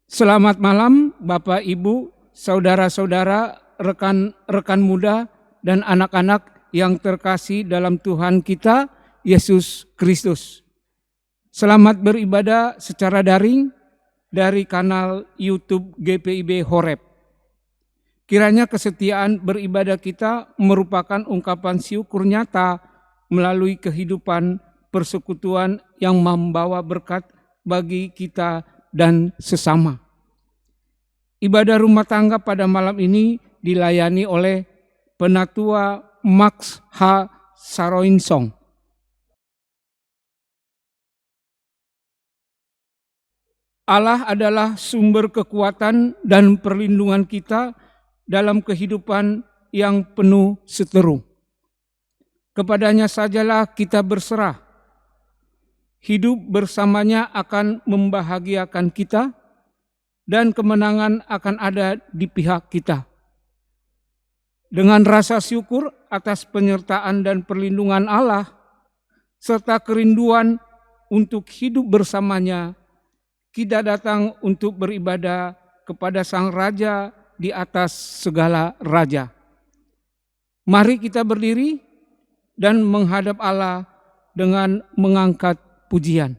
Selamat malam Bapak, Ibu, saudara-saudara, rekan-rekan muda, dan anak-anak yang terkasih dalam Tuhan kita, Yesus Kristus. Selamat beribadah secara daring dari kanal YouTube GPIB Horeb. Kiranya kesetiaan beribadah kita merupakan ungkapan syukur nyata melalui kehidupan persekutuan yang membawa berkat bagi kita dan sesama. Ibadah rumah tangga pada malam ini dilayani oleh Penatua Max H. Saroinsong. Allah adalah sumber kekuatan dan perlindungan kita dalam kehidupan yang penuh seteru. Kepadanya sajalah kita berserah. Hidup bersamanya akan membahagiakan kita dan kemenangan akan ada di pihak kita. Dengan rasa syukur atas penyertaan dan perlindungan Allah, serta kerinduan untuk hidup bersamanya, kita datang untuk beribadah kepada Sang Raja di atas segala raja. Mari kita berdiri dan menghadap Allah dengan mengangkat pujian.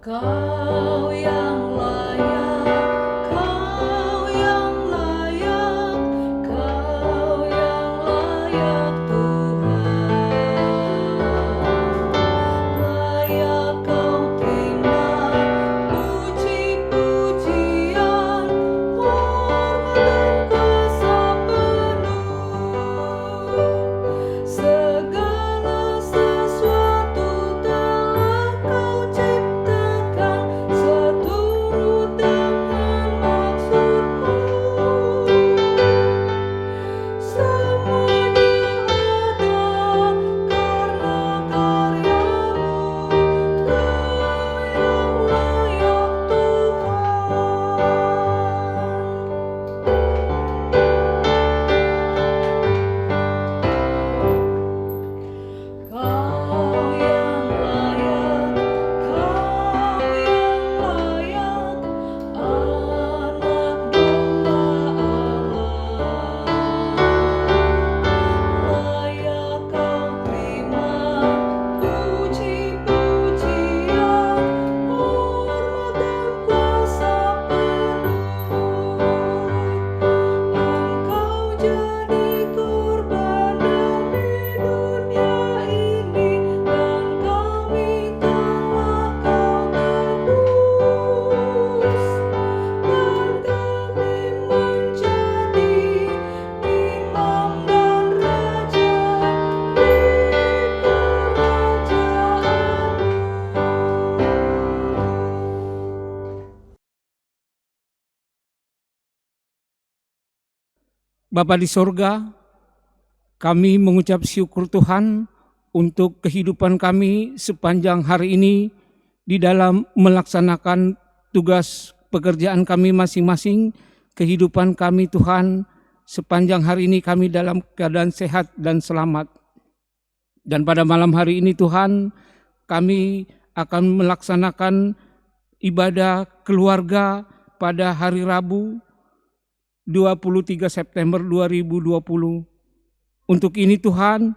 Kau yang layak, Kau yang layak, Kau yang layak Tuhan. Layak Kau terima puji-pujian, hormat dan kuasa penuh. Segala sesuatu telah Kau ciptakan seturut dengan maksud-Mu. Semuanya ada karena karya-Mu. Kau yang layak Tuhan. Kau yang layak, Kau yang layak, Anak Domba Allah. Layak Kau terima puji-pujian, hormat dan kuasa penuh. Engkau jadi korban demi dunia ini, dan kami telah Kau tebus. Dan kami menjadi imam dan raja di kerajaan-Mu. Bapa di sorga, kami mengucap syukur Tuhan untuk kehidupan kami sepanjang hari ini di dalam melaksanakan tugas pekerjaan kami masing-masing, kehidupan kami Tuhan, sepanjang hari ini kami dalam keadaan sehat dan selamat. Dan pada malam hari ini Tuhan, kami akan melaksanakan ibadah keluarga pada hari Rabu 23 September 2020. Untuk ini Tuhan,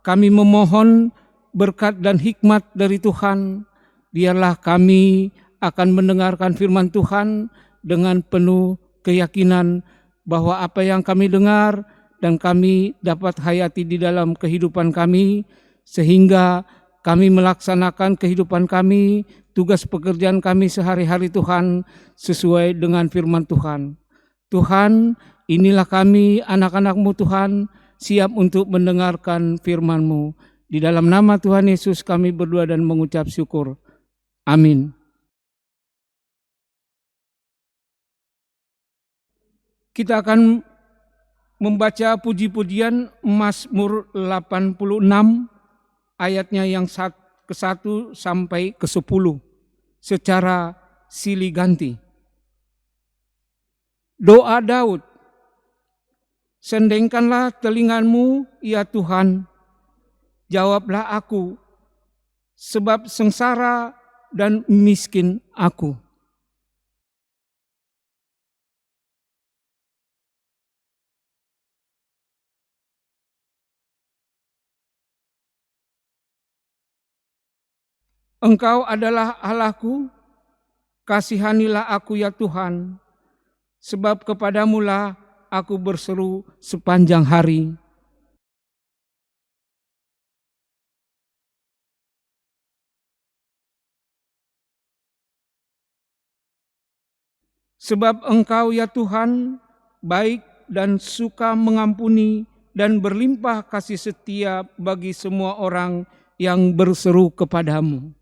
kami memohon berkat dan hikmat dari Tuhan. Biarlah kami akan mendengarkan firman Tuhan dengan penuh keyakinan bahwa apa yang kami dengar dan kami dapat hayati di dalam kehidupan kami, sehingga kami melaksanakan kehidupan kami, tugas pekerjaan kami sehari-hari Tuhan, sesuai dengan firman Tuhan. Tuhan, inilah kami anak-anak-Mu Tuhan, siap untuk mendengarkan firman-Mu. Di dalam nama Tuhan Yesus kami berdoa dan mengucap syukur. Amin. Kita akan membaca puji-pujian Mazmur 86 ayatnya yang ke-1 sampai ke-10 secara silih ganti. Doa Daud, sendengkanlah telingamu ya Tuhan, jawablah aku, sebab sengsara dan miskin aku. Engkau adalah Allahku, kasihanilah aku ya Tuhan, sebab kepadamulah aku berseru sepanjang hari. Sebab Engkau ya Tuhan, baik dan suka mengampuni dan berlimpah kasih setia bagi semua orang yang berseru kepadamu.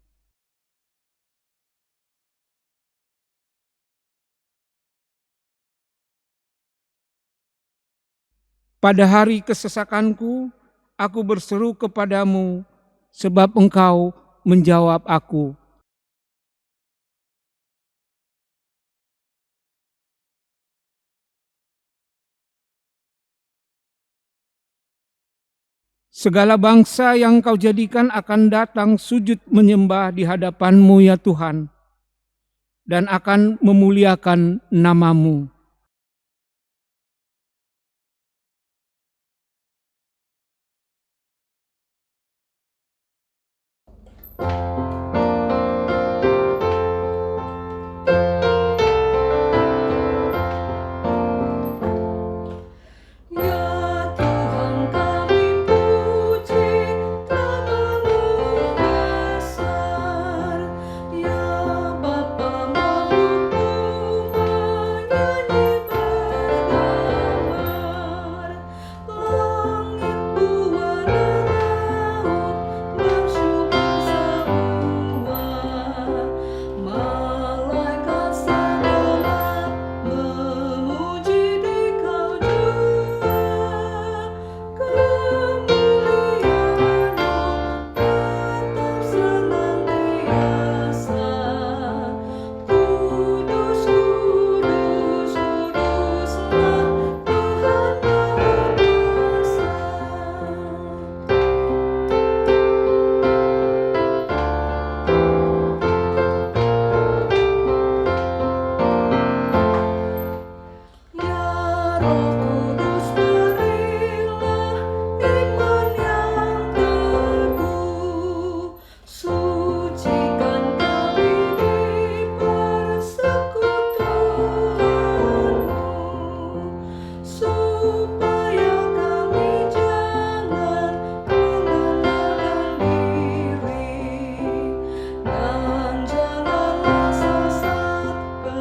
Pada hari kesesakanku, aku berseru kepadamu, sebab Engkau menjawab aku. Segala bangsa yang Kau jadikan akan datang sujud menyembah di hadapan-Mu ya Tuhan, dan akan memuliakan nama-Mu. Ya Tuhan kami puji nama-Mu besar, ya Bapa menghukum menyanyi bergambar, langit buana laut bersyukur semua, malaikat segala memuji Dikau jua, kemuliaan-Mu tetap senantiasa. Kudus, kudus, kuduslah Tuhan Maha Kuasa. Ya Roh Kudus berilah iman yang teguh, sucikan kami di persekutuan-Mu, supaya kami jangan mengandalkan diri, dan janganlah sesat ke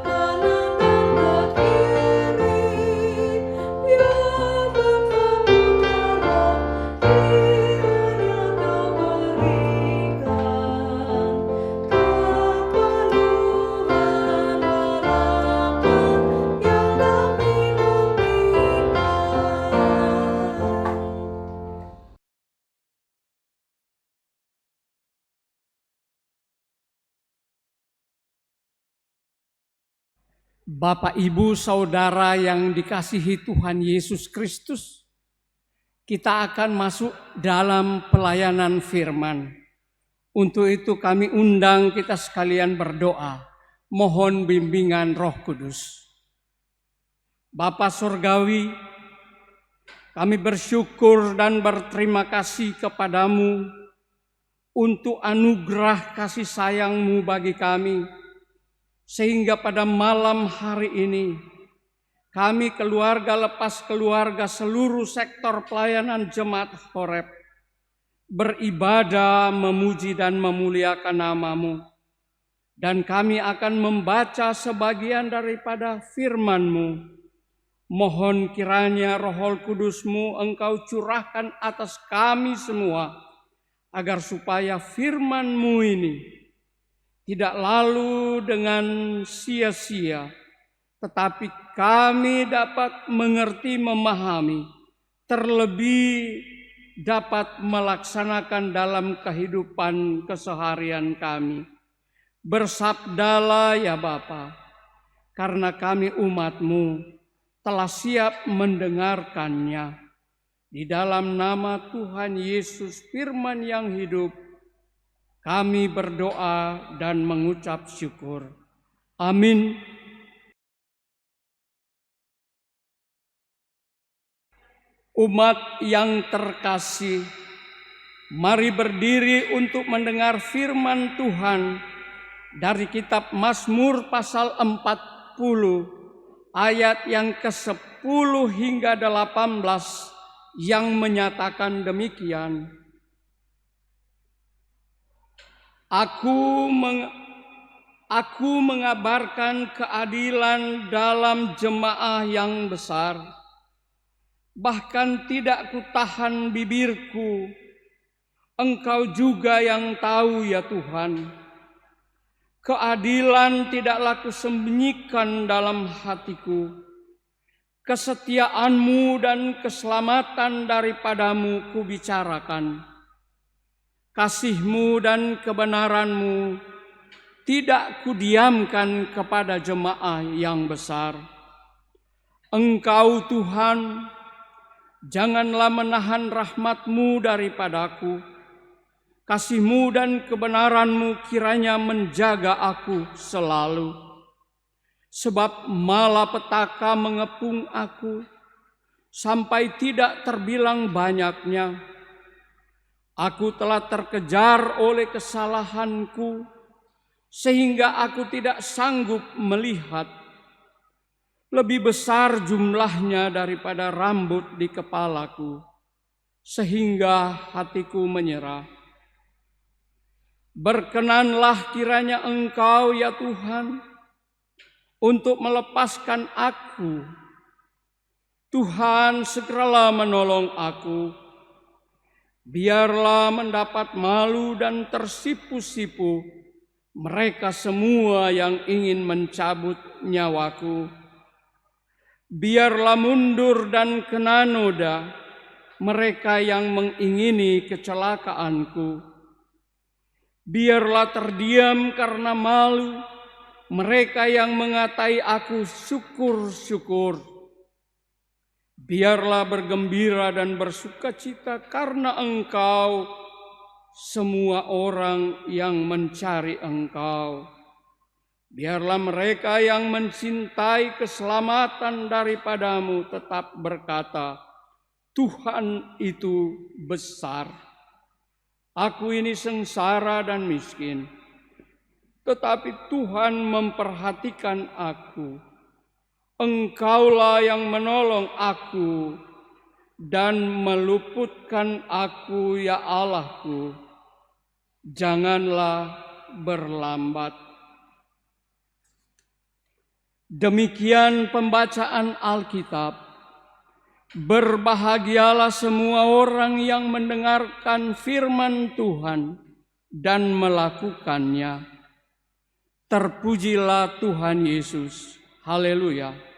kanan dan ke kiri. Ya Bapa, Putra, Roh, kiranya Kau berikan kepenuhan harapan yang kami nantikan. Bapak, Ibu, Saudara yang dikasihi Tuhan Yesus Kristus, kita akan masuk dalam pelayanan firman. Untuk itu kami undang kita sekalian berdoa, mohon bimbingan Roh Kudus. Bapa Surgawi, kami bersyukur dan berterima kasih kepadamu untuk anugerah kasih sayang-Mu bagi kami, sehingga pada malam hari ini kami keluarga lepas keluarga seluruh sektor pelayanan Jemaat Horeb beribadah, memuji dan memuliakan nama-Mu. Dan kami akan membaca sebagian daripada firman-Mu. Mohon kiranya Roh Kudus-Mu Engkau curahkan atas kami semua, agar supaya firman-Mu ini tidak lalu dengan sia-sia, tetapi kami dapat mengerti, memahami, terlebih dapat melaksanakan dalam kehidupan keseharian kami. Bersabdalah ya Bapa, karena kami umat-Mu telah siap mendengarkannya. Di dalam nama Tuhan Yesus Firman yang hidup, kami berdoa dan mengucap syukur. Amin. Umat yang terkasih, mari berdiri untuk mendengar firman Tuhan dari kitab Mazmur pasal 40 ayat yang ke-10 hingga 18 yang menyatakan demikian. Aku mengabarkan keadilan dalam jemaah yang besar. Bahkan tidak kutahan bibirku, Engkau juga yang tahu ya Tuhan. Keadilan tidaklah kusembunyikan dalam hatiku. Kesetiaan-Mu dan keselamatan daripadamu kubicarakan. Kasih-Mu dan kebenaran-Mu tidak kudiamkan kepada jemaah yang besar. Engkau Tuhan, janganlah menahan rahmat-Mu daripadaku. Kasih-Mu dan kebenaran-Mu kiranya menjaga aku selalu. Sebab malapetaka mengepung aku, sampai tidak terbilang banyaknya. Aku telah terkejar oleh kesalahanku, sehingga aku tidak sanggup melihat. Lebih besar jumlahnya daripada rambut di kepalaku, sehingga hatiku menyerah. Berkenanlah kiranya Engkau ya Tuhan, untuk melepaskan aku. Tuhan, segeralah menolong aku. Biarlah mendapat malu dan tersipu-sipu mereka semua yang ingin mencabut nyawaku. Biarlah mundur dan kena noda mereka yang mengingini kecelakaanku. Biarlah terdiam karena malu mereka yang mengatai aku syukur-syukur. Biarlah bergembira dan bersukacita karena Engkau, semua orang yang mencari Engkau. Biarlah mereka yang mencintai keselamatan daripadamu tetap berkata, Tuhan itu besar. Aku ini sengsara dan miskin, tetapi Tuhan memperhatikan aku. Engkaulah yang menolong aku dan meluputkan aku ya Allahku. Janganlah berlambat. Demikian pembacaan Alkitab. Berbahagialah semua orang yang mendengarkan firman Tuhan dan melakukannya. Terpujilah Tuhan Yesus. Haleluya.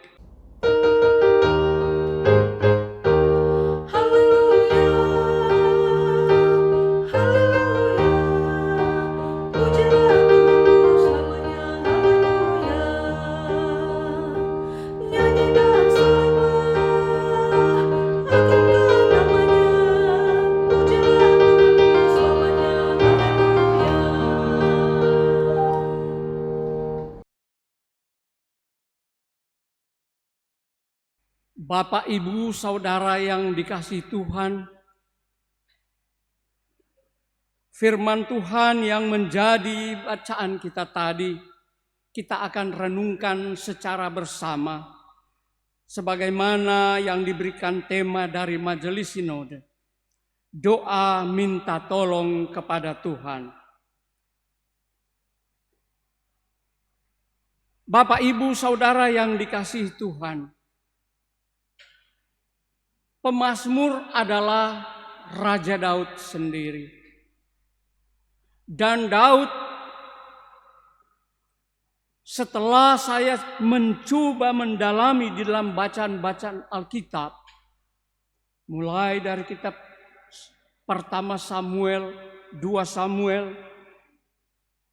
Bapak, Ibu, Saudara yang dikasihi Tuhan, firman Tuhan yang menjadi bacaan kita tadi, kita akan renungkan secara bersama, sebagaimana yang diberikan tema dari Majelis Sinode, doa minta tolong kepada Tuhan. Bapak, Ibu, Saudara yang dikasihi Tuhan, pemazmur adalah Raja Daud sendiri. Dan Daud, setelah saya mencoba mendalami di dalam bacaan-bacaan Alkitab, mulai dari kitab pertama Samuel, 2 Samuel,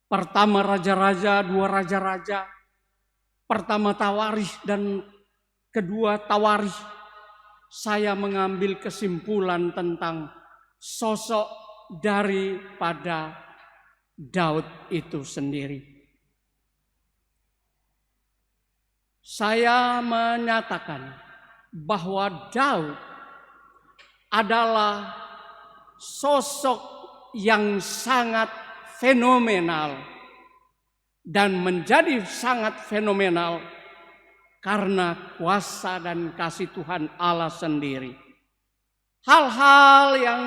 Pertama raja-raja, dua raja-raja. Pertama Tawarikh dan kedua Tawarikh. Saya mengambil kesimpulan tentang sosok daripada Daud itu sendiri. Saya menyatakan bahwa Daud adalah sosok yang sangat fenomenal dan menjadi sangat fenomenal karena kuasa dan kasih Tuhan Allah sendiri. Hal-hal yang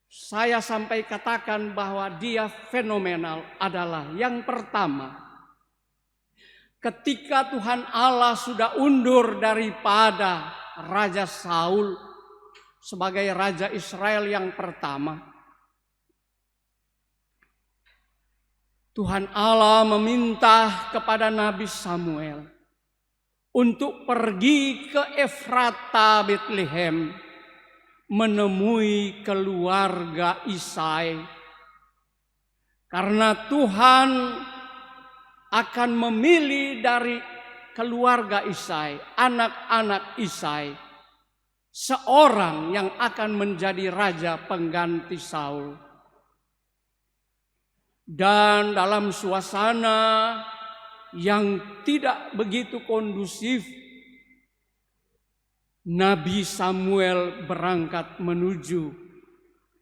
saya sampai katakan bahwa dia fenomenal adalah yang pertama, ketika Tuhan Allah sudah undur daripada Raja Saul sebagai Raja Israel yang pertama, Tuhan Allah meminta kepada Nabi Samuel untuk pergi ke Efrata Betlehem menemui keluarga Isai. Karena Tuhan akan memilih dari keluarga Isai, anak-anak Isai, seorang yang akan menjadi raja pengganti Saul. Dan dalam suasana yang tidak begitu kondusif, Nabi Samuel berangkat menuju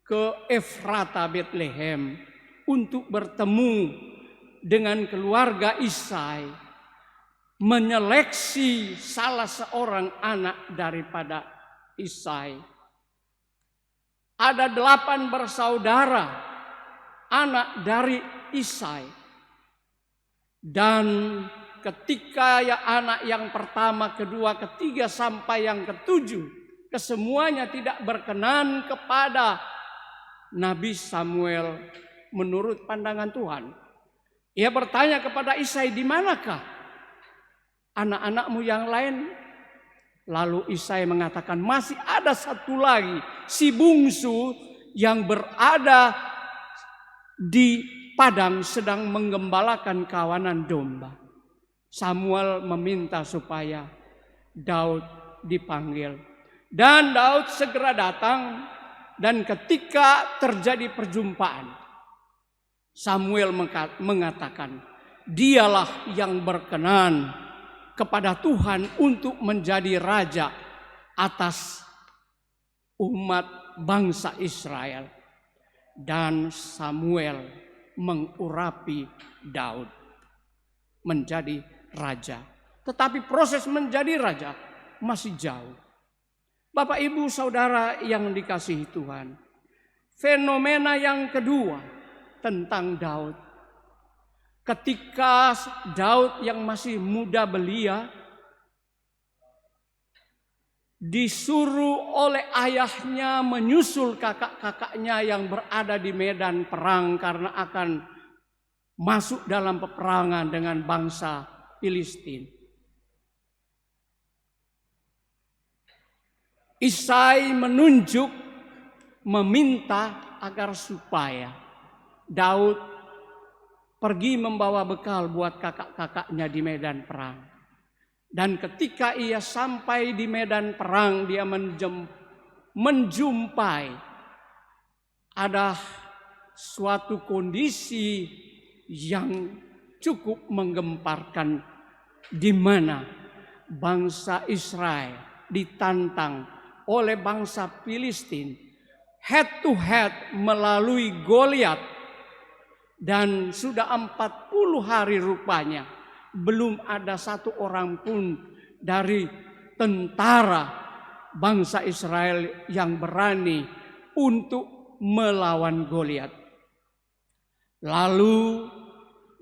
ke Efrata Betlehem untuk bertemu dengan keluarga Isai, menyeleksi salah seorang anak daripada Isai. Ada 8 bersaudara anak dari Isai. Dan ketika ya anak yang pertama, kedua, ketiga sampai yang ketujuh, kesemuanya tidak berkenan kepada Nabi Samuel menurut pandangan Tuhan. Ia bertanya kepada Isai, "Di manakah anak-anakmu yang lain?" Lalu Isai mengatakan, "Masih ada satu lagi, si bungsu yang berada di padang sedang menggembalakan kawanan domba." Samuel meminta supaya Daud dipanggil. Dan Daud segera datang, dan ketika terjadi perjumpaan, Samuel mengatakan, "Dialah yang berkenan kepada Tuhan untuk menjadi raja atas umat bangsa Israel." Dan Samuel mengurapi Daud menjadi raja. Tetapi proses menjadi raja masih jauh. Bapak, Ibu, Saudara yang dikasihi Tuhan, fenomena yang kedua tentang Daud, ketika Daud yang masih muda belia disuruh oleh ayahnya menyusul kakak-kakaknya yang berada di medan perang karena akan masuk dalam peperangan dengan bangsa Filistin. Isai menunjuk, meminta agar supaya Daud pergi membawa bekal buat kakak-kakaknya di medan perang. Dan ketika ia sampai di medan perang, dia menjumpai ada suatu kondisi yang cukup menggemparkan, di mana bangsa Israel ditantang oleh bangsa Filistin head to head melalui Goliat. Dan sudah 40 hari rupanya belum ada satu orang pun dari tentara bangsa Israel yang berani untuk melawan Goliat. Lalu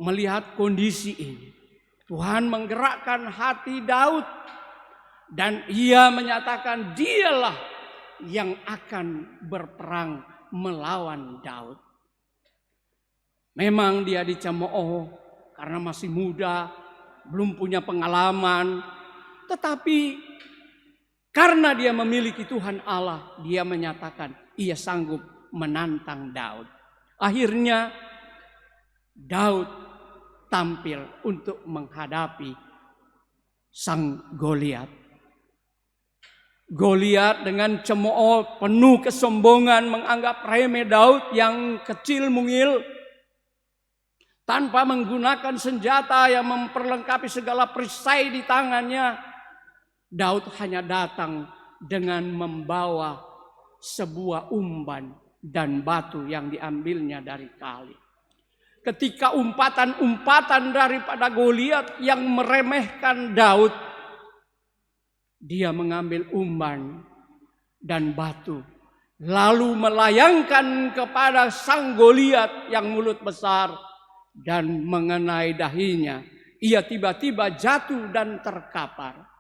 melihat kondisi ini, Tuhan menggerakkan hati Daud dan ia menyatakan dialah yang akan berperang melawan Daud. Memang dia dicemooh karena masih muda, belum punya pengalaman. Tetapi karena dia memiliki Tuhan Allah, dia menyatakan ia sanggup menantang Daud. Akhirnya Daud tampil untuk menghadapi sang Goliat. Goliat dengan cemooh penuh kesombongan menganggap remeh Daud yang kecil mungil. Tanpa menggunakan senjata yang memperlengkapi segala perisai di tangannya, Daud hanya datang dengan membawa sebuah umban dan batu yang diambilnya dari kali. Ketika umpatan-umpatan daripada Goliat yang meremehkan Daud, dia mengambil umban dan batu, lalu melayangkan kepada sang Goliat yang mulut besar dan mengenai dahinya. Ia tiba-tiba jatuh dan terkapar.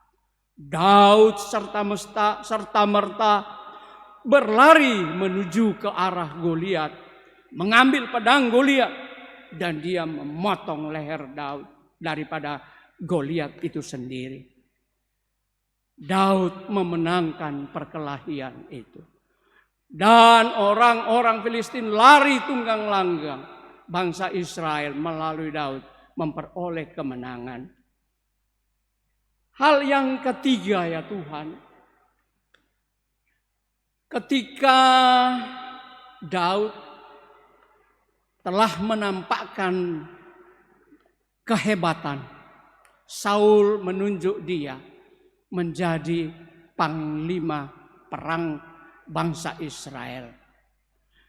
Daud serta merta berlari menuju ke arah Goliat, mengambil pedang Goliat, dan dia memotong leher Daud daripada Goliat itu sendiri. Daud memenangkan perkelahian itu. Dan orang-orang Filistin lari tunggang langgang. Bangsa Israel melalui Daud memperoleh kemenangan. Hal yang ketiga ya Tuhan, ketika Daud telah menampakkan kehebatan, Saul menunjuk dia menjadi panglima perang bangsa Israel.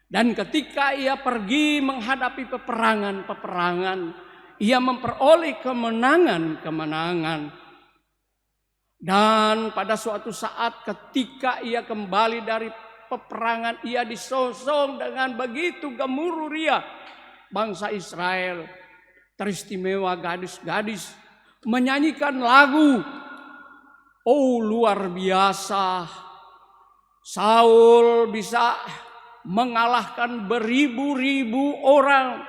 Dan ketika ia pergi menghadapi peperangan, ia memperoleh kemenangan. Dan pada suatu saat ketika ia kembali dari peperangan, ia disosong dengan begitu gemuruh riang. Bangsa Israel, teristimewa gadis-gadis, menyanyikan lagu. Oh, luar biasa. Saul bisa mengalahkan beribu-ribu orang.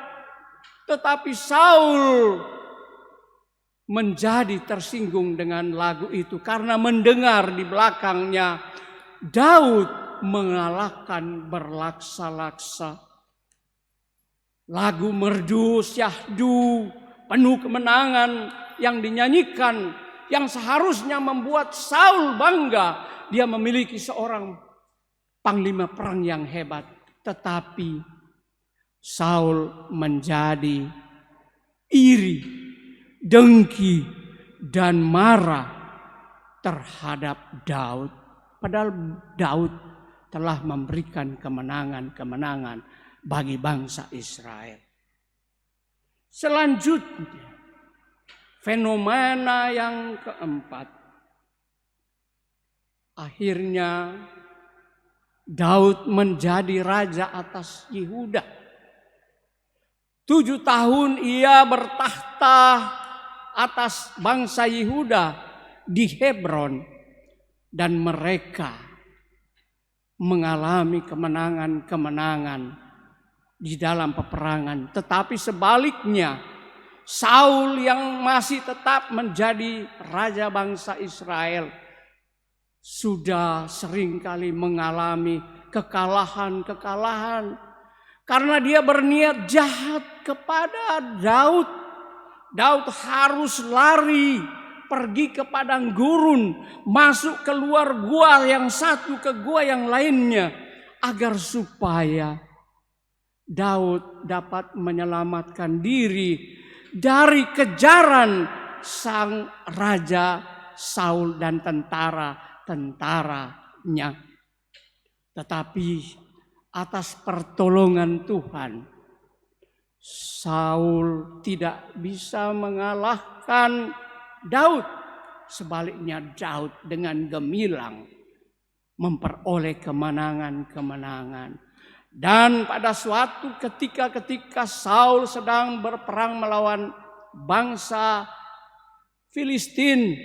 Tetapi Saul menjadi tersinggung dengan lagu itu karena mendengar di belakangnya Daud mengalahkan berlaksa-laksa. Lagu merdu syahdu penuh kemenangan yang dinyanyikan, yang seharusnya membuat Saul bangga. Dia memiliki seorang panglima perang yang hebat. Tetapi Saul menjadi iri, dengki, dan marah terhadap Daud. Padahal Daud telah memberikan kemenangan-kemenangan bagi bangsa Israel. Selanjutnya, fenomena yang keempat. Akhirnya Daud menjadi raja atas Yehuda. 7 tahun ia bertahta atas bangsa Yehuda di Hebron. Dan mereka mengalami kemenangan-kemenangan di dalam peperangan. Tetapi sebaliknya, Saul yang masih tetap menjadi raja bangsa Israel sudah seringkali mengalami kekalahan-kekalahan karena dia berniat jahat kepada Daud. Daud harus lari pergi ke padang gurun, masuk keluar gua yang satu ke gua yang lainnya agar supaya Daud dapat menyelamatkan diri dari kejaran sang raja Saul dan tentara-tentaranya. Tetapi atas pertolongan Tuhan, Saul tidak bisa mengalahkan Daud. Sebaliknya Daud dengan gemilang memperoleh kemenangan-kemenangan. Dan pada suatu ketika Saul sedang berperang melawan bangsa Filistin,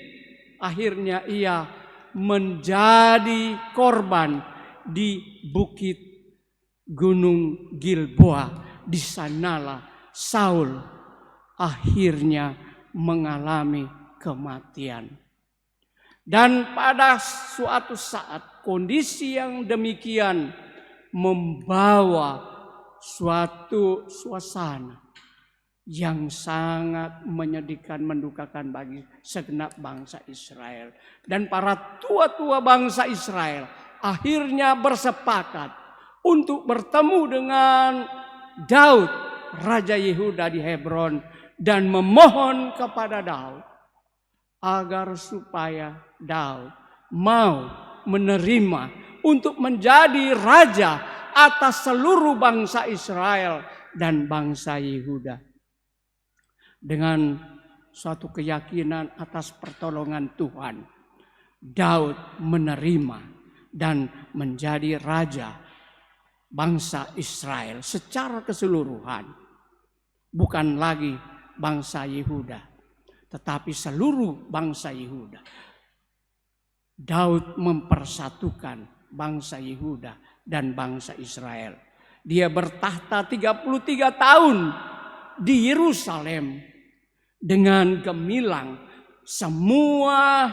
akhirnya ia menjadi korban di bukit Gunung Gilboa. Di sanalah Saul akhirnya mengalami kematian. Dan pada suatu saat kondisi yang demikian membawa suatu suasana yang sangat menyedihkan, mendukakan bagi segenap bangsa Israel. Dan para tua-tua bangsa Israel akhirnya bersepakat untuk bertemu dengan Daud, Raja Yehuda di Hebron, dan memohon kepada Daud agar supaya Daud mau menerima untuk menjadi raja atas seluruh bangsa Israel dan bangsa Yehuda. Dengan suatu keyakinan atas pertolongan Tuhan, Daud menerima dan menjadi raja bangsa Israel secara keseluruhan. Bukan lagi bangsa Yehuda, tetapi seluruh bangsa Yehuda. Daud mempersatukan bangsa Yehuda dan bangsa Israel. Dia bertahta 33 tahun di Yerusalem. Dengan gemilang semua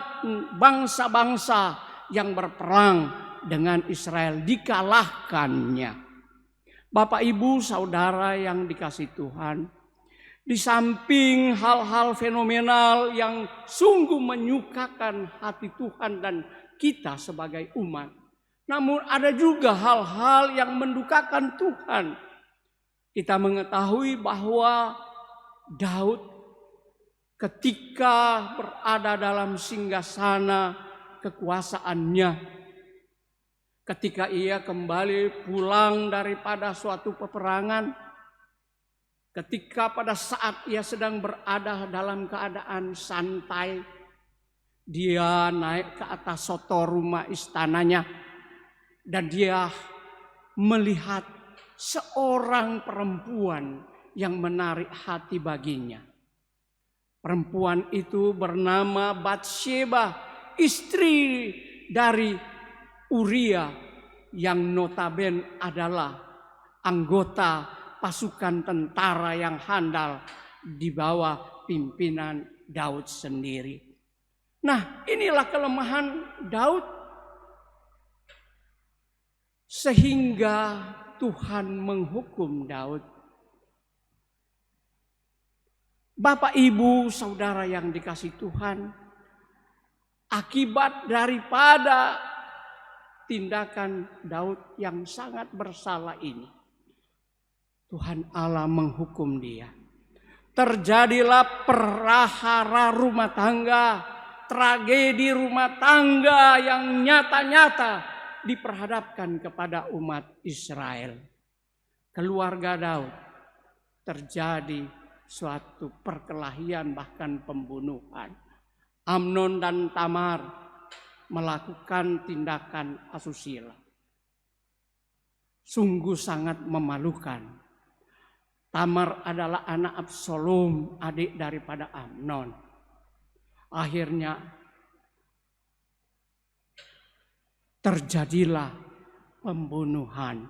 bangsa-bangsa yang berperang dengan Israel dikalahkannya. Bapak, Ibu, Saudara yang dikasihi Tuhan, di samping hal-hal fenomenal yang sungguh menyukakan hati Tuhan dan kita sebagai umat, namun ada juga hal-hal yang mendukakan Tuhan. Kita mengetahui bahwa Daud ketika berada dalam singgasana kekuasaannya, ketika ia kembali pulang daripada suatu peperangan, ketika pada saat ia sedang berada dalam keadaan santai, dia naik ke atas soto rumah istananya dan dia melihat seorang perempuan yang menarik hati baginya. Perempuan itu bernama Batsheba, istri dari Uria yang notabene adalah anggota pasukan tentara yang handal di bawah pimpinan Daud sendiri. Nah, inilah kelemahan Daud sehingga Tuhan menghukum Daud. Bapak, Ibu, Saudara yang dikasihi Tuhan, akibat daripada tindakan Daud yang sangat bersalah ini, Tuhan Allah menghukum dia. Terjadilah perahara rumah tangga, tragedi rumah tangga yang nyata-nyata diperhadapkan kepada umat Israel. Keluarga Daud terjadi suatu perkelahian, bahkan pembunuhan. Amnon dan Tamar melakukan tindakan asusila. Sungguh sangat memalukan. Tamar adalah anak Absalom, adik daripada Amnon. Akhirnya terjadilah pembunuhan.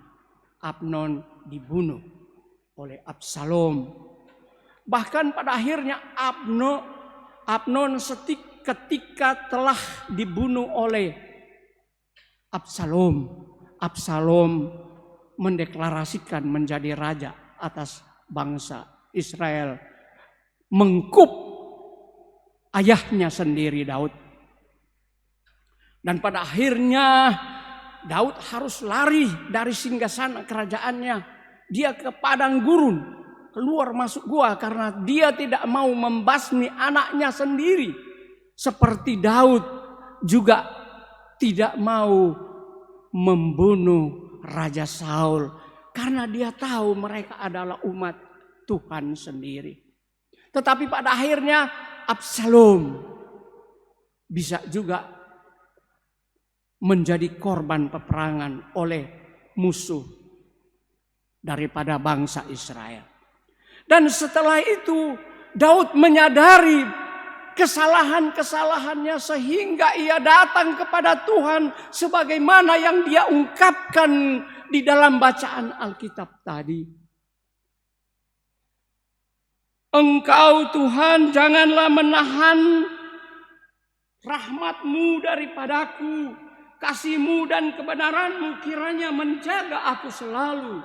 Amnon dibunuh oleh Absalom. Bahkan pada akhirnya Amnon ketika telah dibunuh oleh Absalom, Absalom mendeklarasikan menjadi raja atas bangsa Israel, mengkup ayahnya sendiri Daud. Dan pada akhirnya Daud harus lari dari singgasana kerajaannya. Dia ke padang gurun, keluar masuk gua karena dia tidak mau membasmi anaknya sendiri. Seperti Daud juga tidak mau membunuh Raja Saul karena dia tahu mereka adalah umat Tuhan sendiri. Tetapi pada akhirnya Absalom bisa juga menjadi korban peperangan oleh musuh daripada bangsa Israel. Dan setelah itu Daud menyadari kesalahan-kesalahannya sehingga ia datang kepada Tuhan sebagaimana yang dia ungkapkan di dalam bacaan Alkitab tadi. Engkau Tuhan janganlah menahan rahmat-Mu daripadaku, kasih-Mu dan kebenaran-Mu kiranya menjaga aku selalu.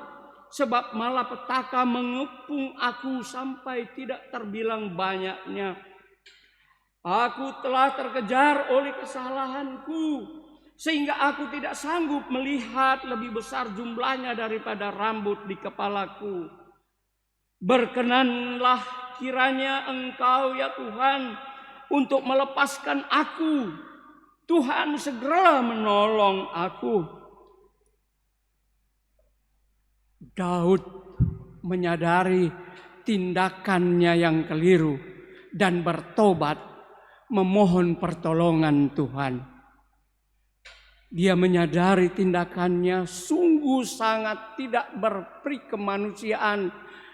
sebab malapetaka mengepung aku sampai tidak terbilang banyaknya. Aku telah terkejar oleh kesalahanku, sehingga aku tidak sanggup melihat lebih besar jumlahnya daripada rambut di kepalaku. Berkenanlah kiranya Engkau ya Tuhan untuk melepaskan aku. Tuhan segera menolong aku. Daud menyadari tindakannya yang keliru dan bertobat memohon pertolongan Tuhan. Dia menyadari tindakannya sungguh sangat tidak berperi kemanusiaan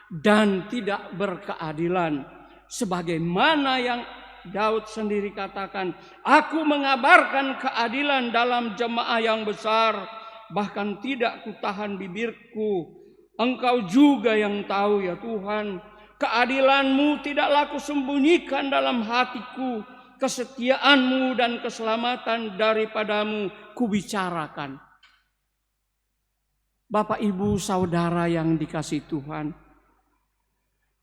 dan tidak berkeadilan. Sebagaimana yang Daud sendiri katakan, aku mengabarkan keadilan dalam jemaah yang besar, bahkan tidak kutahan bibirku. Engkau juga yang tahu ya Tuhan, keadilan-Mu tidaklah kusembunyikan dalam hatiku, kesetiaan-Mu dan keselamatan daripada-Mu kubicarakan. Bapak, Ibu, Saudara yang dikasihi Tuhan,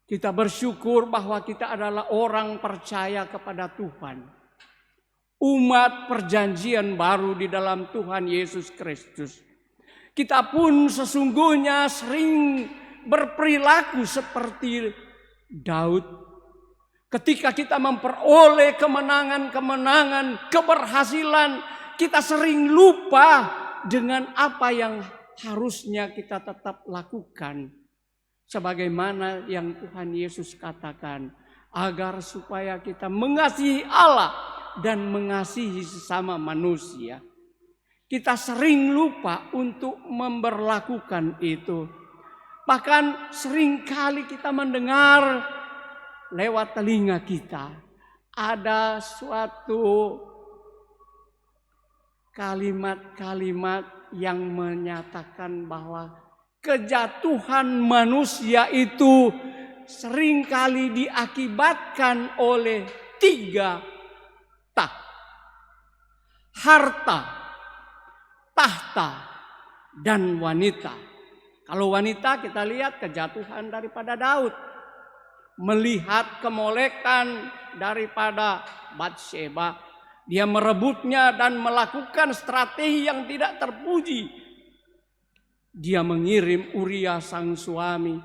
kita bersyukur bahwa kita adalah orang percaya kepada Tuhan. Umat perjanjian baru di dalam Tuhan Yesus Kristus. Kita pun sesungguhnya sering berperilaku seperti Daud. Ketika kita memperoleh kemenangan-kemenangan, keberhasilan, kita sering lupa dengan apa yang harusnya kita tetap lakukan. Sebagaimana yang Tuhan Yesus katakan, agar supaya kita mengasihi Allah dan mengasihi sesama manusia. Kita sering lupa untuk memberlakukan itu. Bahkan seringkali kita mendengar lewat telinga kita ada suatu kalimat-kalimat yang menyatakan bahwa kejatuhan manusia itu seringkali diakibatkan oleh 3 tak: harta, tahta, dan wanita. Kalau wanita kita lihat kejatuhan daripada Daud. Melihat kemolekan daripada Batsheba. Dia merebutnya dan melakukan strategi yang tidak terpuji. Dia mengirim Uria sang suami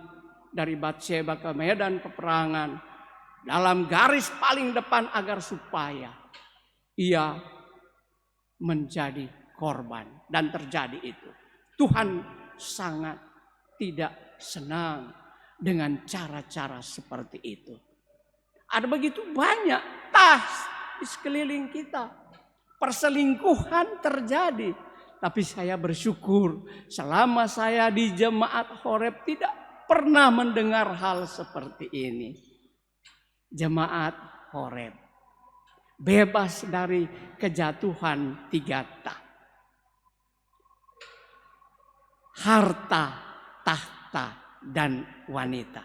dari Batsheba ke medan peperangan. Dalam garis paling depan agar supaya ia menjadi korban. Dan terjadi itu. Tuhan sangat tidak senang dengan cara-cara seperti itu. Ada begitu banyak di sekeliling kita. Perselingkuhan terjadi. Tapi saya bersyukur selama saya di Jemaat Horeb tidak pernah mendengar hal seperti ini. Jemaat Horeb bebas dari kejatuhan 3 tak: harta, tahta, dan wanita.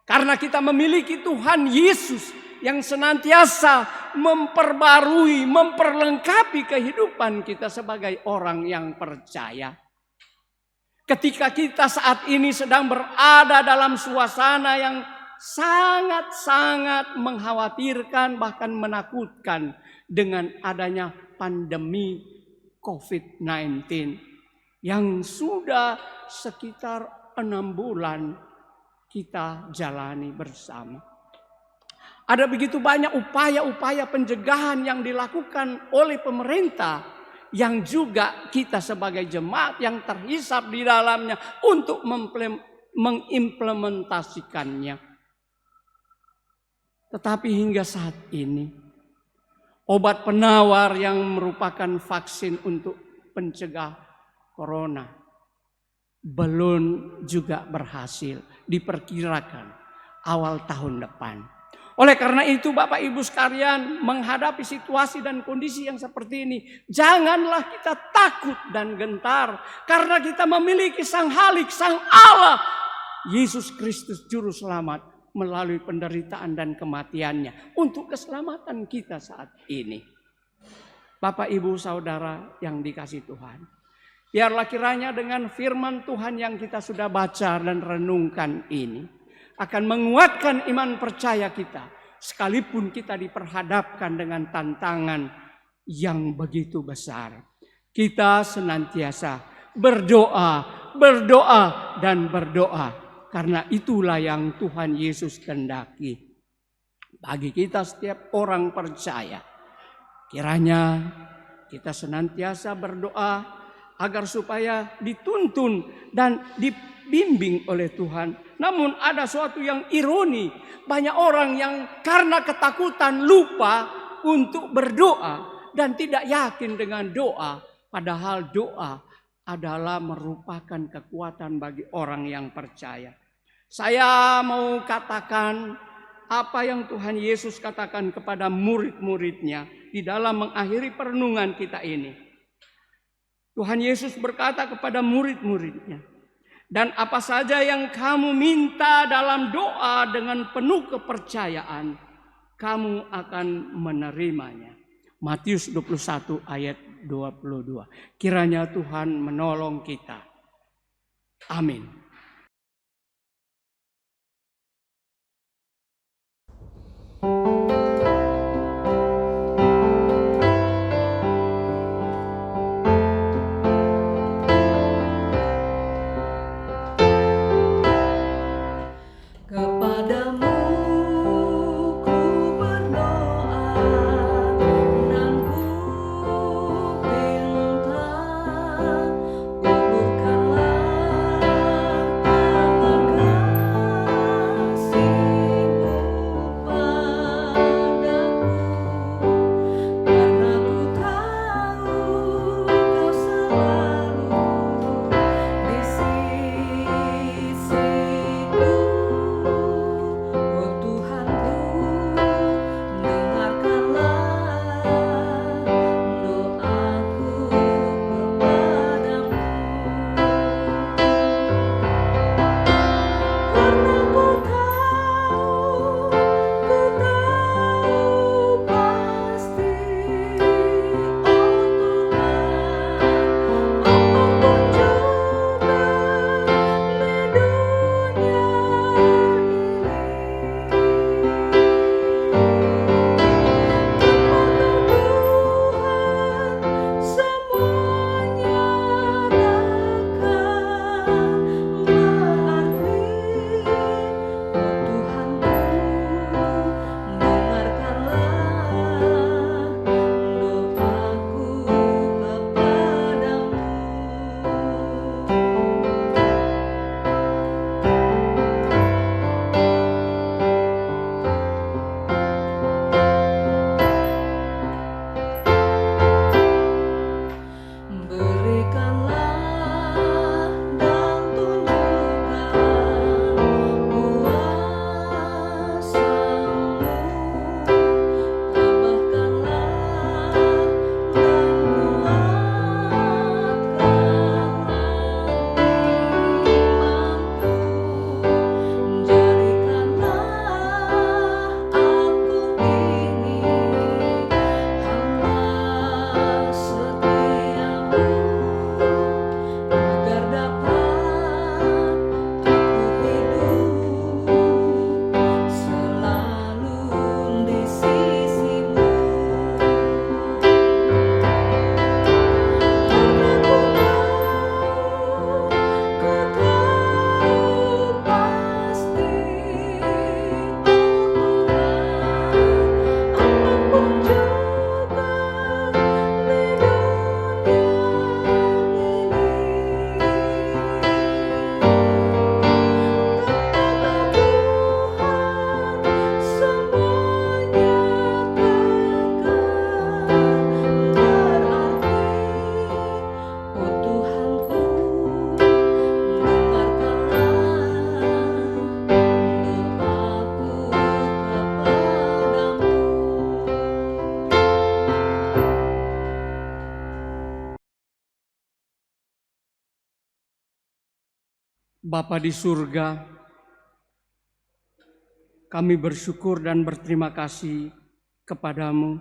Karena kita memiliki Tuhan Yesus yang senantiasa memperbarui, memperlengkapi kehidupan kita sebagai orang yang percaya. Ketika kita saat ini sedang berada dalam suasana yang sangat-sangat mengkhawatirkan, bahkan menakutkan dengan adanya pandemi COVID-19 yang sudah sekitar 6 bulan kita jalani bersama. Ada begitu banyak upaya-upaya pencegahan yang dilakukan oleh pemerintah, yang juga kita sebagai jemaat yang terhisap di dalamnya untuk mengimplementasikannya. Tetapi hingga saat ini, obat penawar yang merupakan vaksin untuk pencegah corona belum juga berhasil, diperkirakan awal tahun depan. Oleh karena itu Bapak Ibu sekalian, menghadapi situasi dan kondisi yang seperti ini, janganlah kita takut dan gentar. Karena kita memiliki Sang Halik, Sang Allah, Yesus Kristus Juru Selamat, melalui penderitaan dan kematiannya untuk keselamatan kita saat ini. Bapak Ibu Saudara yang dikasihi Tuhan, Biarlah kiranya dengan firman Tuhan yang kita sudah baca dan renungkan ini akan menguatkan iman percaya kita. Sekalipun kita diperhadapkan dengan tantangan yang begitu besar. Kita senantiasa berdoa, berdoa, dan berdoa. Karena itulah yang Tuhan Yesus kehendaki. Bagi kita setiap orang percaya. Kiranya kita senantiasa berdoa agar supaya dituntun dan dibimbing oleh Tuhan. Namun ada suatu yang ironi. Banyak orang yang karena ketakutan lupa untuk berdoa. Dan tidak yakin dengan doa. Padahal doa adalah merupakan kekuatan bagi orang yang percaya. Saya mau katakan apa yang Tuhan Yesus katakan kepada murid-muridnya di dalam mengakhiri perenungan kita ini. Tuhan Yesus berkata kepada murid-muridnya, dan apa saja yang kamu minta dalam doa dengan penuh kepercayaan, kamu akan menerimanya. Matius 21 ayat 22. Kiranya Tuhan menolong kita. Amin. Kepadamu ku berdoa dan ku pinta, ulurkanlah tangan kasih-Mu padaku, karena ku tahu Kau selalu di sisiku. Oh Tuhanku, dengarkanlah doaku kepadamu, karena ku tahu pasti, oh Tuhan, apapun juga di dunia semuanya takkan berarti. Oh Tuhanku, dengarkanlah doaku kepadamu. Berikanlah dan tunjukkan kuasa-Mu, tambahkanlah dan kuatkanlah imanku, jadikanlah aku ini hamba setiamu, agar dapat aku hidup selalu di sisi-Mu. Karena ku tahu pasti, oh Tuhan, apapun juga di dunia kepada Tuhan semuanya takkan berarti. Oh Tuhanku, dengarkanlah doaku kepadamu. Bapa di surga, kami bersyukur dan berterima kasih kepadamu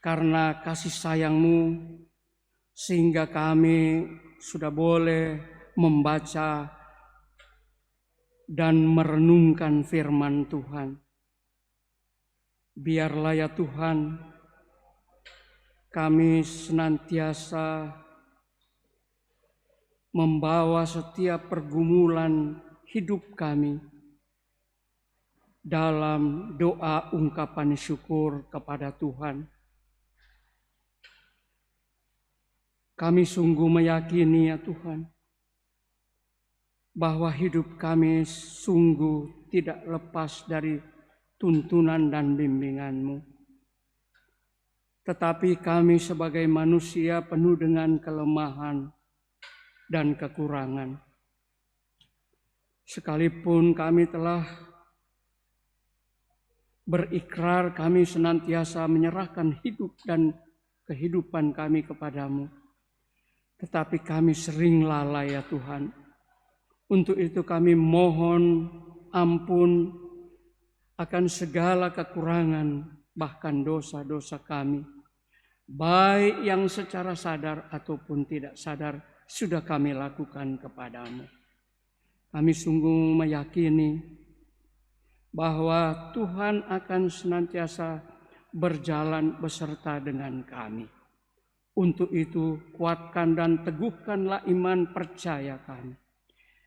karena kasih sayang-Mu sehingga kami sudah boleh membaca dan merenungkan firman Tuhan. Biarlah ya Tuhan, kami senantiasa membawa setiap pergumulan hidup kami dalam doa ungkapan syukur kepada Tuhan. Kami sungguh meyakini ya Tuhan, bahwa hidup kami sungguh tidak lepas dari tuntunan dan bimbingan-Mu. Tetapi kami sebagai manusia penuh dengan kelemahan dan kekurangan. Sekalipun kami telah berikrar kami senantiasa menyerahkan hidup dan kehidupan kami kepadamu, tetapi kami sering lalai ya Tuhan. Untuk itu kami mohon ampun akan segala kekurangan, bahkan dosa-dosa kami, baik yang secara sadar ataupun tidak sadar sudah kami lakukan kepadamu. Kami sungguh meyakini bahwa Tuhan akan senantiasa berjalan beserta dengan kami. Untuk itu kuatkan dan teguhkanlah iman percaya kami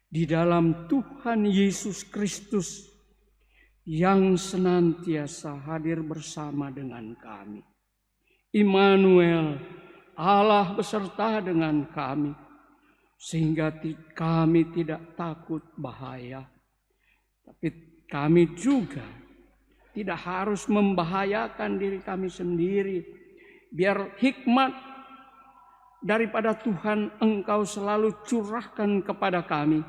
di dalam Tuhan Yesus Kristus yang senantiasa hadir bersama dengan kami. Immanuel, Allah beserta dengan kami, sehingga kami tidak takut bahaya. Tapi kami juga tidak harus membahayakan diri kami sendiri. Biar hikmat daripada Tuhan Engkau selalu curahkan kepada kami,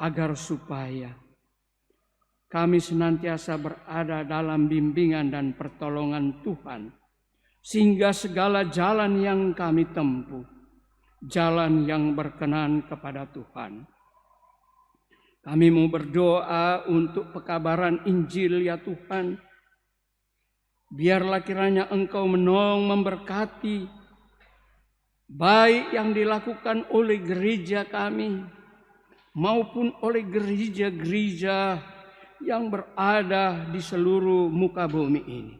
agar supaya kami senantiasa berada dalam bimbingan dan pertolongan Tuhan, sehingga segala jalan yang kami tempuh, jalan yang berkenan kepada Tuhan. Kami mau berdoa untuk pekabaran Injil ya Tuhan. Biarlah kiranya Engkau menolong memberkati, baik yang dilakukan oleh gereja kami, maupun oleh gereja-gereja yang berada di seluruh muka bumi ini.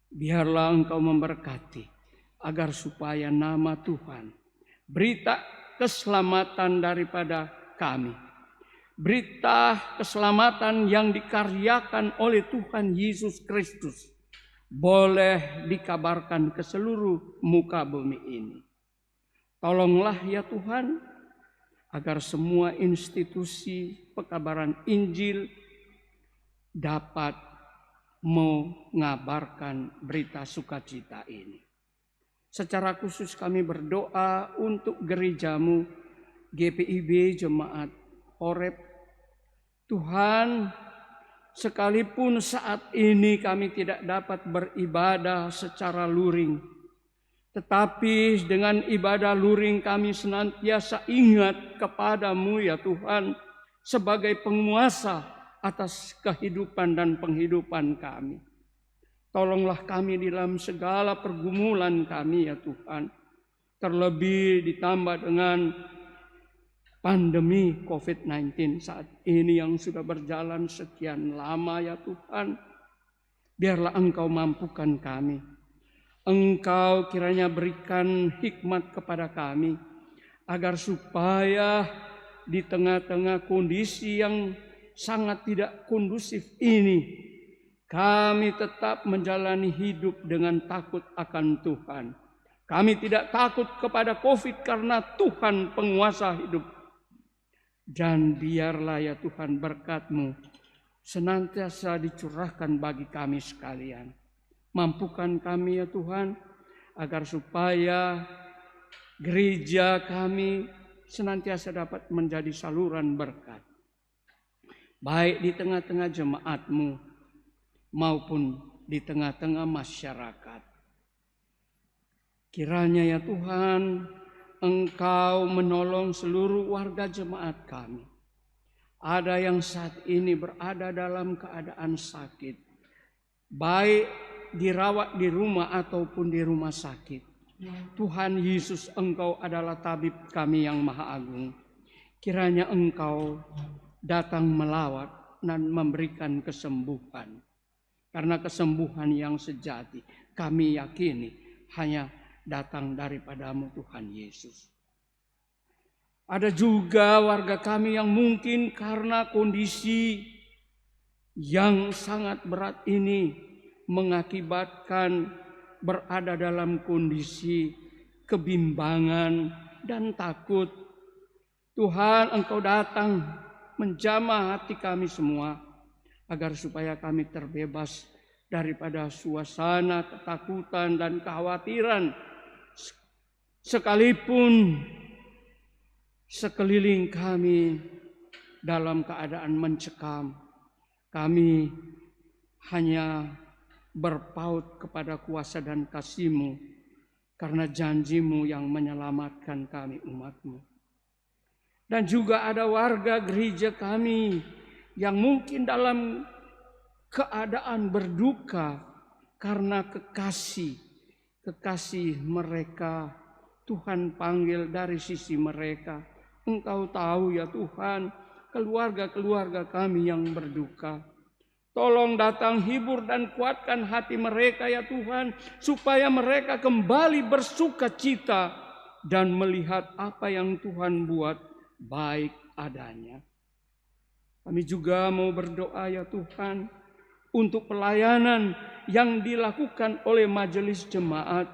Biarlah Engkau memberkati, agar supaya nama Tuhan, berita keselamatan daripada kami, berita keselamatan yang dikaryakan oleh Tuhan Yesus Kristus, boleh dikabarkan ke seluruh muka bumi ini. Tolonglah ya Tuhan, agar semua institusi pekabaran Injil dapat mengabarkan berita sukacita ini. Secara khusus kami berdoa untuk gerejamu GPIB Jemaat Horeb. Tuhan, sekalipun saat ini kami tidak dapat beribadah secara luring, tetapi dengan ibadah luring kami senantiasa ingat kepadamu ya Tuhan, sebagai penguasa atas kehidupan dan penghidupan kami. Tolonglah kami di dalam segala pergumulan kami ya Tuhan. Terlebih ditambah dengan pandemi COVID-19 saat ini yang sudah berjalan sekian lama ya Tuhan. Biarlah Engkau mampukan kami. Engkau kiranya berikan hikmat kepada kami, agar supaya di tengah-tengah kondisi yang sangat tidak kondusif ini, kami tetap menjalani hidup dengan takut akan Tuhan. Kami tidak takut kepada COVID karena Tuhan penguasa hidup. Dan biarlah ya Tuhan berkat-Mu senantiasa dicurahkan bagi kami sekalian. Mampukan kami ya Tuhan, agar supaya gereja kami senantiasa dapat menjadi saluran berkat, baik di tengah-tengah jemaat-Mu maupun di tengah-tengah masyarakat. Kiranya ya Tuhan, Engkau menolong seluruh warga jemaat kami. Ada yang saat ini berada dalam keadaan sakit, baik dirawat di rumah ataupun di rumah sakit. Tuhan Yesus, Engkau adalah tabib kami yang maha agung. Kiranya Engkau datang melawat dan memberikan kesembuhan. Karena kesembuhan yang sejati kami yakini hanya datang daripadamu Tuhan Yesus. Ada juga warga kami yang mungkin karena kondisi yang sangat berat ini mengakibatkan berada dalam kondisi kebimbangan dan takut. Tuhan, Engkau datang menjamah hati kami semua agar supaya kami terbebas daripada suasana ketakutan dan kekhawatiran, sekalipun sekeliling kami dalam keadaan mencekam. Kami hanya berpaut kepada kuasa dan kasih-Mu, karena janji-Mu yang menyelamatkan kami umat-Mu. Dan juga ada warga gereja kami yang mungkin dalam keadaan berduka karena kekasih mereka Tuhan panggil dari sisi mereka. Engkau tahu ya Tuhan, keluarga-keluarga kami yang berduka. Tolong datang hibur dan kuatkan hati mereka ya Tuhan, supaya mereka kembali bersuka cita dan melihat apa yang Tuhan buat baik adanya. Kami juga mau berdoa ya Tuhan untuk pelayanan yang dilakukan oleh majelis jemaat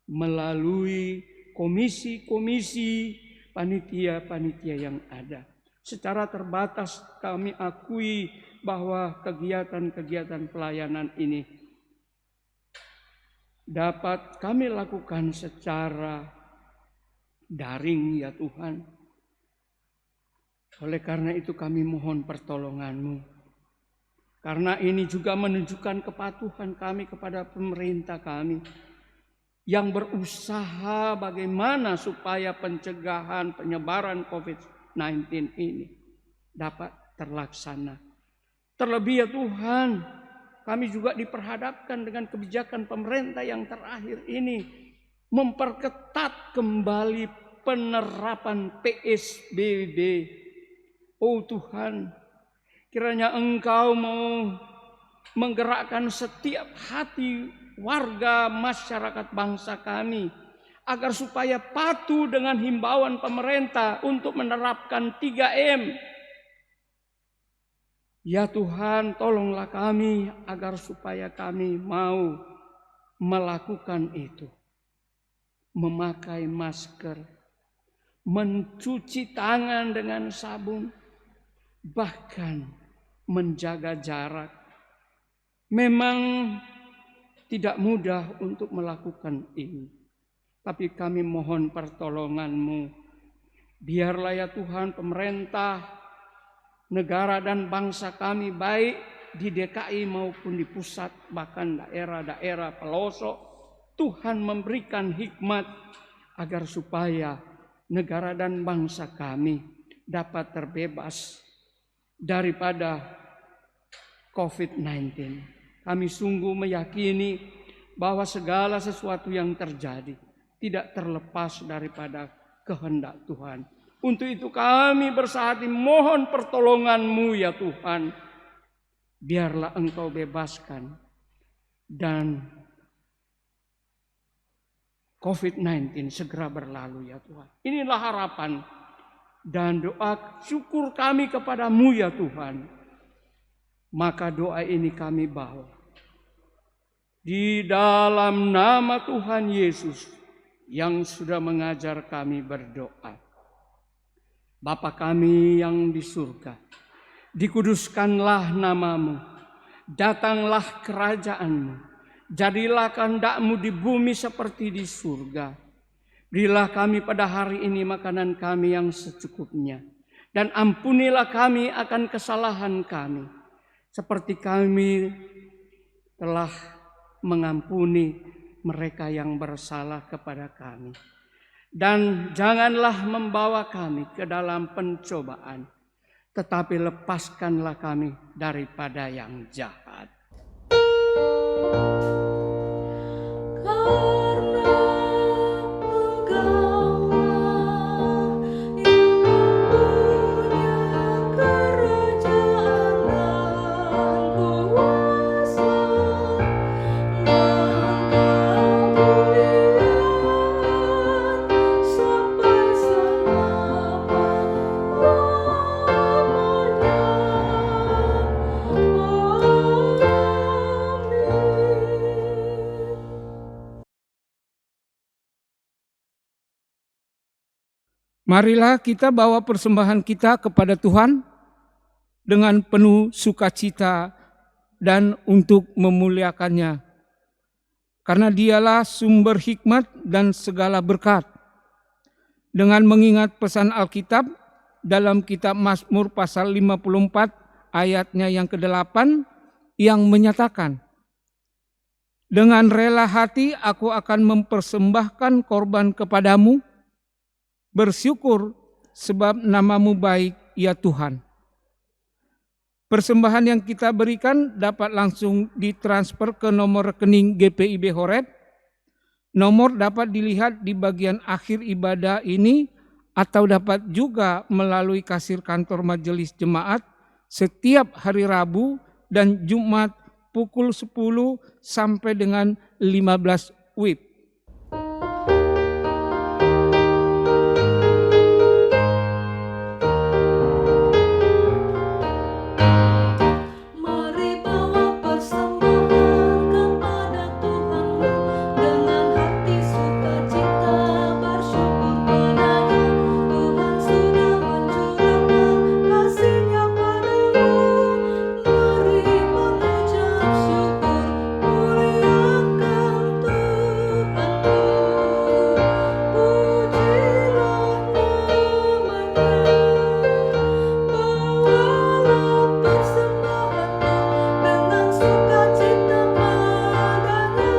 melalui komisi-komisi, panitia-panitia yang ada. Secara terbatas kami akui bahwa kegiatan-kegiatan pelayanan ini dapat kami lakukan secara daring ya Tuhan. Oleh karena itu kami mohon pertolongan-Mu. Karena ini juga menunjukkan kepatuhan kami kepada pemerintah kami yang berusaha bagaimana supaya pencegahan penyebaran COVID-19 ini dapat terlaksana. Terlebih ya Tuhan, kami juga diperhadapkan dengan kebijakan pemerintah yang terakhir ini memperketat kembali penerapan PSBB. Oh Tuhan, kiranya Engkau mau menggerakkan setiap hati warga masyarakat bangsa kami agar supaya patuh dengan himbauan pemerintah untuk menerapkan 3M. Ya Tuhan, tolonglah kami agar supaya kami mau melakukan itu. Memakai masker, mencuci tangan dengan sabun, bahkan menjaga jarak. Memang tidak mudah untuk melakukan ini. Tapi kami mohon pertolongan-Mu. Biarlah ya Tuhan pemerintah, negara dan bangsa kami baik di DKI maupun di pusat, bahkan daerah-daerah pelosok, Tuhan memberikan hikmat agar supaya negara dan bangsa kami dapat terbebas daripada COVID-19. Kami sungguh meyakini bahwa segala sesuatu yang terjadi tidak terlepas daripada kehendak Tuhan. Untuk itu kami bersahati mohon pertolongan-Mu ya Tuhan. Biarlah Engkau bebaskan dan COVID-19 segera berlalu ya Tuhan. Inilah harapan dan doa syukur kami kepada-Mu ya Tuhan. Maka doa ini kami bawa di dalam nama Tuhan Yesus yang sudah mengajar kami berdoa. Bapa kami yang di surga, dikuduskanlah nama-Mu, datanglah kerajaan-Mu, jadilah kehendak-Mu di bumi seperti di surga. Berilah kami pada hari ini makanan kami yang secukupnya, dan ampunilah kami akan kesalahan kami, seperti kami telah mengampuni mereka yang bersalah kepada kami. Dan janganlah membawa kami ke dalam pencobaan, tetapi lepaskanlah kami daripada yang jahat. Karena Marilah kita bawa persembahan kita kepada Tuhan dengan penuh sukacita dan untuk memuliakannya. Karena dialah sumber hikmat dan segala berkat. Dengan mengingat pesan Alkitab dalam kitab Mazmur pasal 54 ayatnya yang ke-8 yang menyatakan, dengan rela hati aku akan mempersembahkan korban kepadamu, bersyukur sebab namamu baik ya Tuhan. Persembahan yang kita berikan dapat langsung ditransfer ke nomor rekening GPIB Horeb. Nomor dapat dilihat di bagian akhir ibadah ini atau dapat juga melalui kasir kantor majelis jemaat setiap hari Rabu dan Jumat pukul 10 sampai dengan 15 WIB. Mari bawa persembahan kepada Tuhanmu dengan hati sukacita bersyukur padanya. Tuhan sudah mencurahkan kasih-Nya padamu. Mari mengucap syukur, muliakan Tuhanmu. Pujilah namanya. Bawalah persembahanmu dengan sukacita padanya.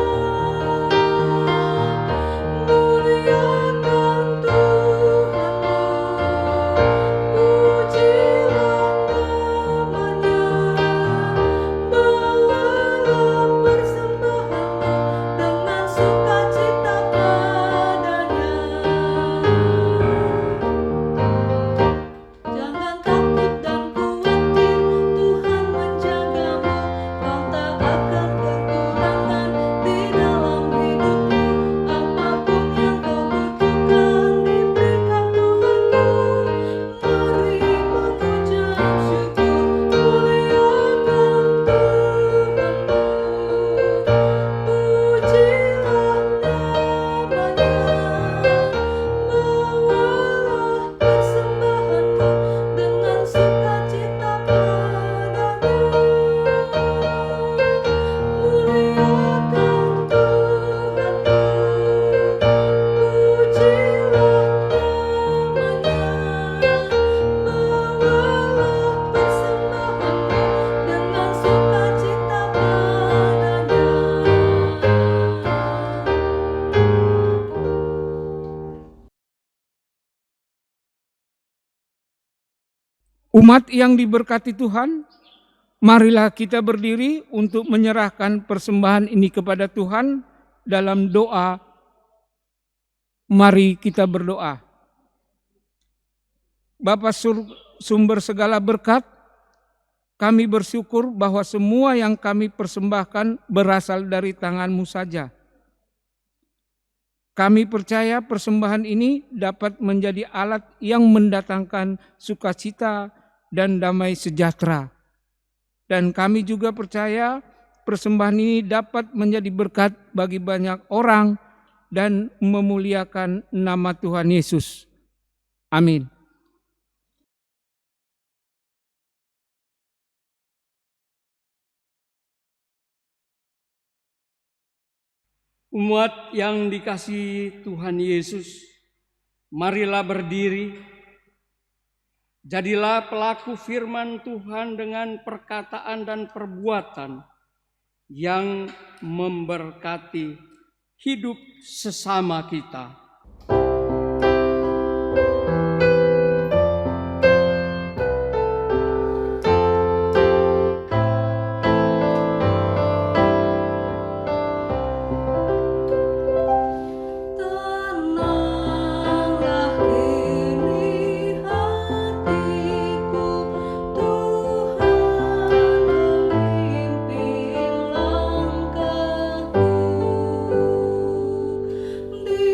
Muliakan Tuhanmu, pujilah namanya. Bawalah persembahanmu dengan sukacita padanya. Jangan takut dan khawatir, Tuhan menjagamu. Kau tak akan kekurangan di dalam hidupmu. Apapun yang kau butuhkan diberikan Tuhanmu. Mari mengucap syukur, muliakan Tuhanmu. Pujilah namanya. Bawalah persembahanmu dengan sukacita padanya. Muliakan Tuhanmu, pujilah namanya. Bawalah persembahanmu dengan sukacita padanya. Umat yang diberkati Tuhan, marilah kita berdiri untuk menyerahkan persembahan ini kepada Tuhan dalam doa. Mari kita berdoa. Bapa sumber segala berkat, kami bersyukur bahwa semua yang kami persembahkan berasal dari tangan-Mu saja. Kami percaya persembahan ini dapat menjadi alat yang mendatangkan sukacita dan damai sejahtera. Dan kami juga percaya persembahan ini dapat menjadi berkat bagi banyak orang dan memuliakan nama Tuhan Yesus. Amin. Umat yang dikasihi Tuhan Yesus, marilah berdiri. Jadilah pelaku firman Tuhan dengan perkataan dan perbuatan yang memberkati hidup sesama kita. Tenanglah kini hatiku, Tuhan memimpin langkahku. Di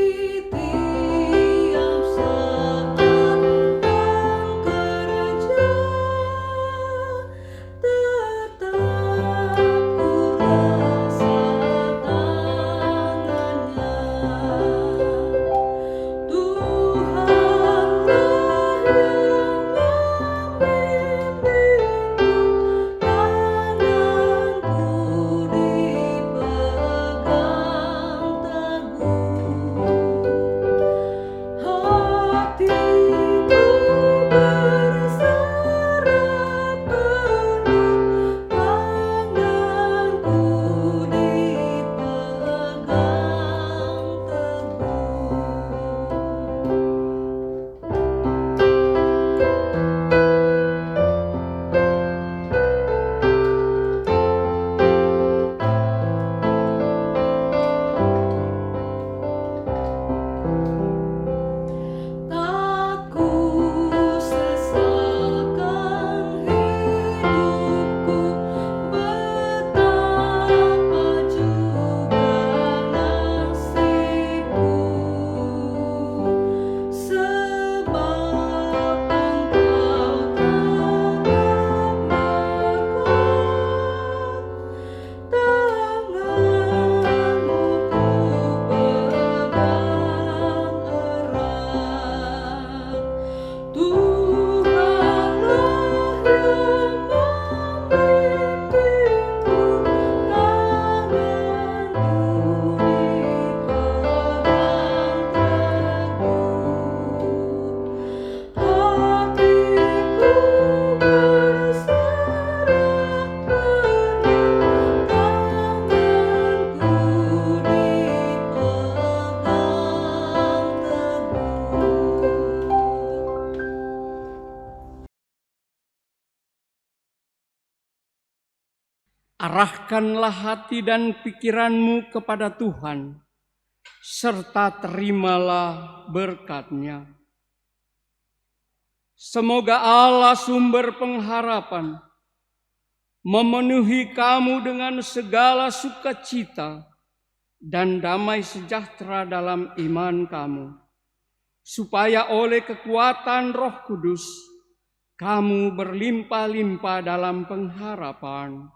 Arahkanlah hati dan pikiranmu kepada Tuhan, serta terimalah berkat-Nya. Semoga Allah sumber pengharapan memenuhi kamu dengan segala sukacita dan damai sejahtera dalam iman kamu, supaya oleh kekuatan Roh Kudus kamu berlimpah-limpah dalam pengharapan.